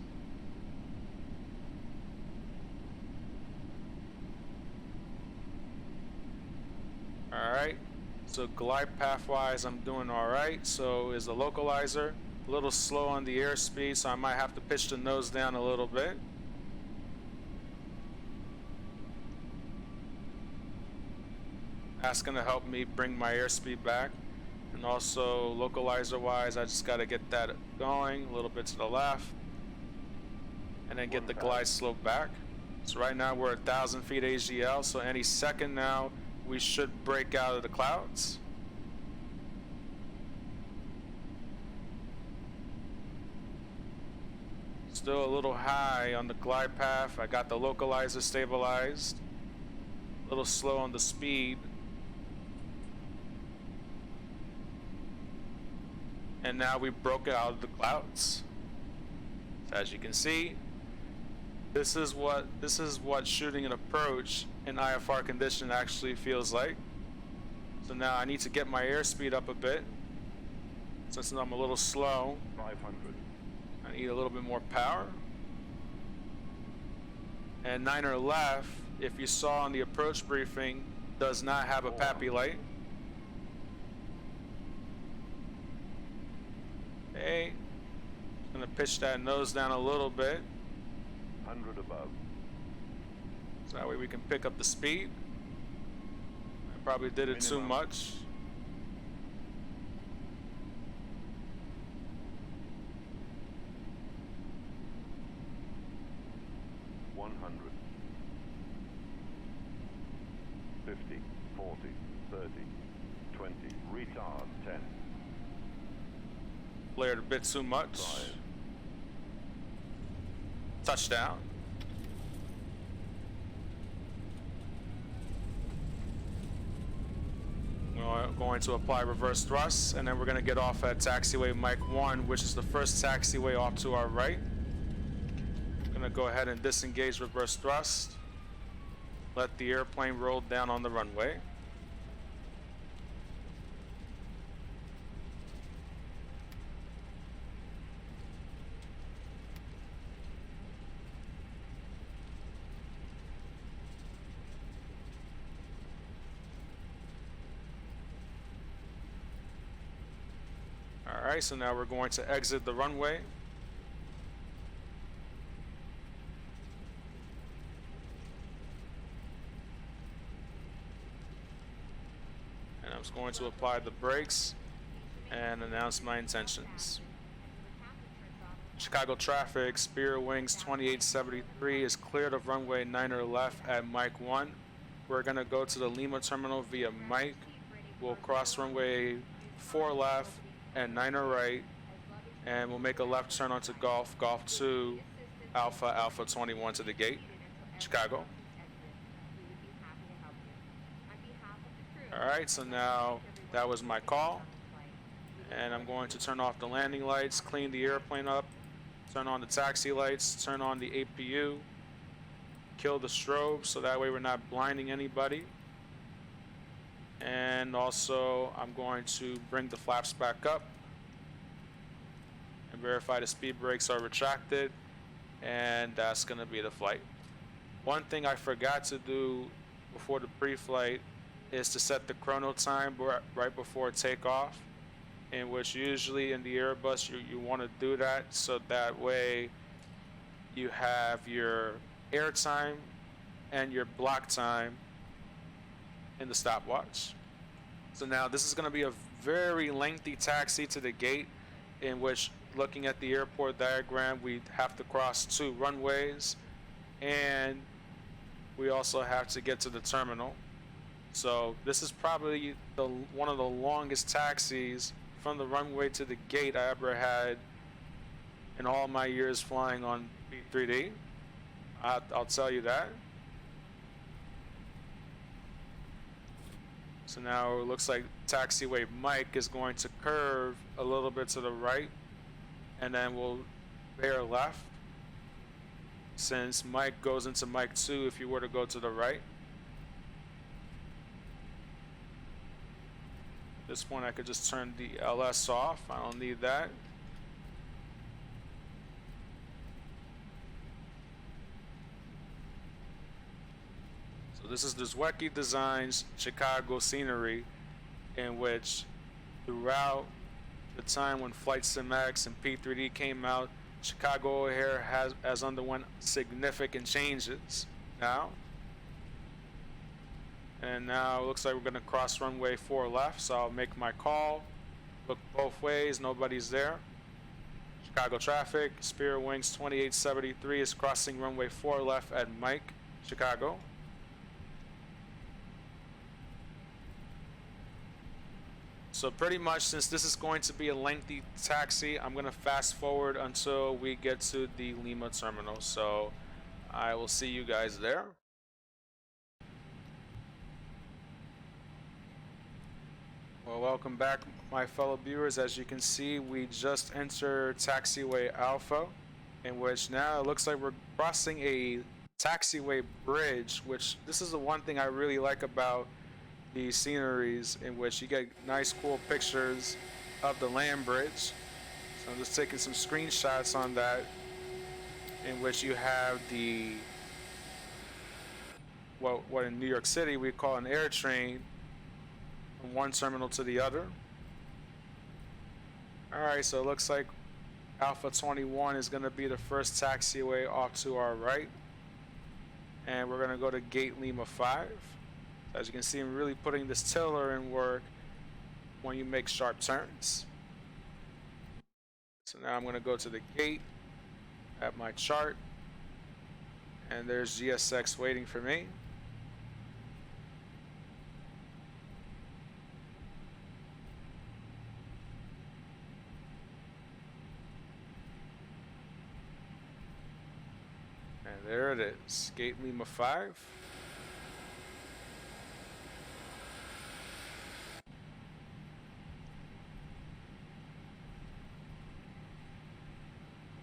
Alright, so glide path wise I'm doing alright. So is the localizer a little slow on the airspeed, so I might have to pitch the nose down a little bit. That's gonna help me bring my airspeed back. And also localizer wise, I just gotta get that going a little bit to the left and then get the glide slope back. So right now we're 1,000 feet AGL, so any second now we should break out of the clouds. Still a little high on the glide path. I got the localizer stabilized. A little slow on the speed. And now we broke it out of the clouds. So as you can see, this is what shooting an approach in IFR condition actually feels like. So now I need to get my airspeed up a bit, since I'm a little slow. 500. I need a little bit more power. And niner left, if you saw on the approach briefing, does not have a PAPI light. Okay, gonna pitch that nose down a little bit. 100 above. So that way we can pick up the speed. I probably did it too much. $100. 50, 40, 30, 20. Retard 10. Flared a bit too much. 5. Touchdown. We're going to apply reverse thrust, and then we're going to get off at taxiway Mike 1, which is the first taxiway off to our right. Going to go ahead and disengage reverse thrust. Let the airplane roll down on the runway. Alright, so now we're going to exit the runway. And I'm just going to apply the brakes and announce my intentions. Chicago traffic, Spirit Wings 2873 is cleared of runway 9er left at Mike 1. We're going to go to the Lima terminal via Mike. We'll cross runway 4 left and 9er right, and we'll make a left turn onto Golf 2, Alpha 21 to the gate, Chicago. Alright, so now that was my call, and I'm going to turn off the landing lights, clean the airplane up, turn on the taxi lights, turn on the APU, kill the strobe so that way we're not blinding anybody. And also I'm going to bring the flaps back up and verify the speed brakes are retracted, and that's going to be the flight. One thing I forgot to do before the pre-flight is to set the chrono time right before takeoff, in which usually in the Airbus you want to do that so that way you have your air time and your block time in the stopwatch. So now this is going to be a very lengthy taxi to the gate, in which, looking at the airport diagram, we have to cross 2 runways, and we also have to get to the terminal. So this is probably one of the longest taxis from the runway to the gate I ever had in all my years flying on P3D. I'll tell you that. So now it looks like taxiway Mike is going to curve a little bit to the right and then we'll bear left, since mic goes into mic 2 if you were to go to the right. At this point I could just turn the LS off, I don't need that. So this is Drzewiecki Designs Chicago scenery, in which throughout the time when FlightSim X and P3D came out, Chicago O'Hare has underwent significant changes now. And now it looks like we're going to cross runway 4 left, so I'll make my call, look both ways, nobody's there. Chicago traffic, Spirit Wings 2873 is crossing runway 4 left at Mike, Chicago. So pretty much, since this is going to be a lengthy taxi, I'm going to fast forward until we get to the Lima terminal. So I will see you guys there. Well, welcome back, my fellow viewers. As you can see, we just entered taxiway Alpha, in which now it looks like we're crossing a taxiway bridge, which this is the one thing I really like about the sceneries, in which you get nice cool pictures of the land bridge. So I'm just taking some screenshots on that, in which you have the what in New York City we call an air train from one terminal to the other. Alright, so it looks like Alpha 21 is going to be the first taxiway off to our right, and we're going to go to gate Lima 5. As you can see, I'm really putting this tiller in work when you make sharp turns. So now I'm going to go to the gate at my chart, and there's GSX waiting for me. And there it is, gate Lima 5.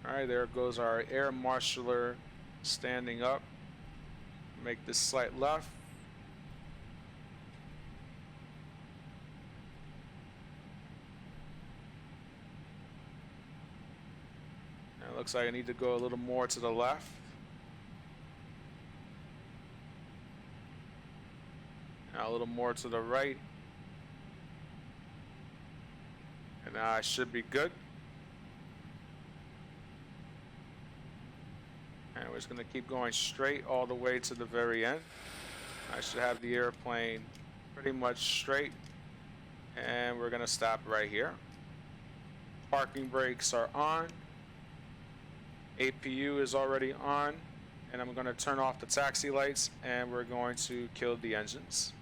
Alright, there goes our air marshaller standing up. Make this slight left. And it looks like I need to go a little more to the left. Now a little more to the right. And now I should be good. And we're just going to keep going straight all the way to the very end. I should have the airplane pretty much straight. And we're going to stop right here. Parking brakes are on. APU is already on. And I'm going to turn off the taxi lights, and we're going to kill the engines.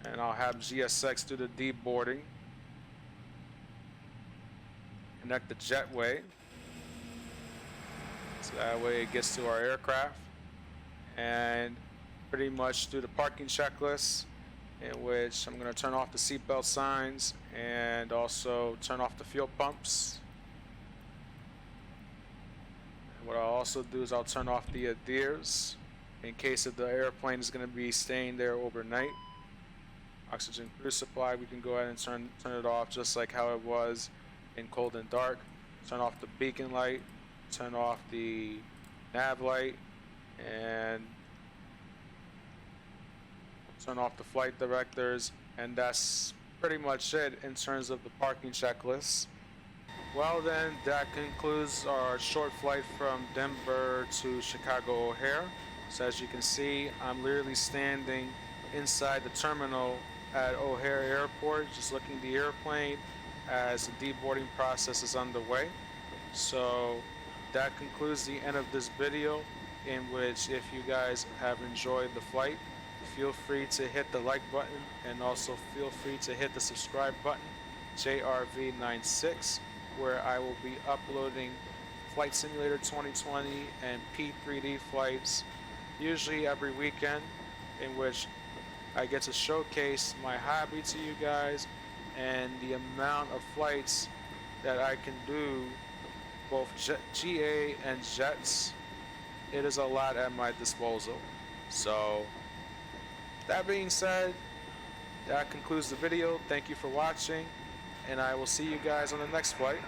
And I'll have GSX do the deboarding. Connect the jetway, so that way it gets to our aircraft, and pretty much do the parking checklist, in which I'm going to turn off the seatbelt signs and also turn off the fuel pumps. And what I'll also do is I'll turn off the adheres in case if the airplane is going to be staying there overnight. Oxygen cruise supply, we can go ahead and turn it off just like how it was in cold and dark. Turn off the beacon light, turn off the nav light, and turn off the flight directors, and that's pretty much it in terms of the parking checklist. Well then, that concludes our short flight from Denver to Chicago O'Hare. So as you can see, I'm literally standing inside the terminal at O'Hare Airport, just looking at the airplane as the deboarding process is underway. So that concludes the end of this video, in which if you guys have enjoyed the flight, feel free to hit the like button, and also feel free to hit the subscribe button, JRV96, where I will be uploading Flight Simulator 2020 and P3D flights usually every weekend, in which I get to showcase my hobby to you guys and the amount of flights that I can do, both GA and jets, it is a lot at my disposal. So that being said, that concludes the video. Thank you for watching, and I will see you guys on the next flight.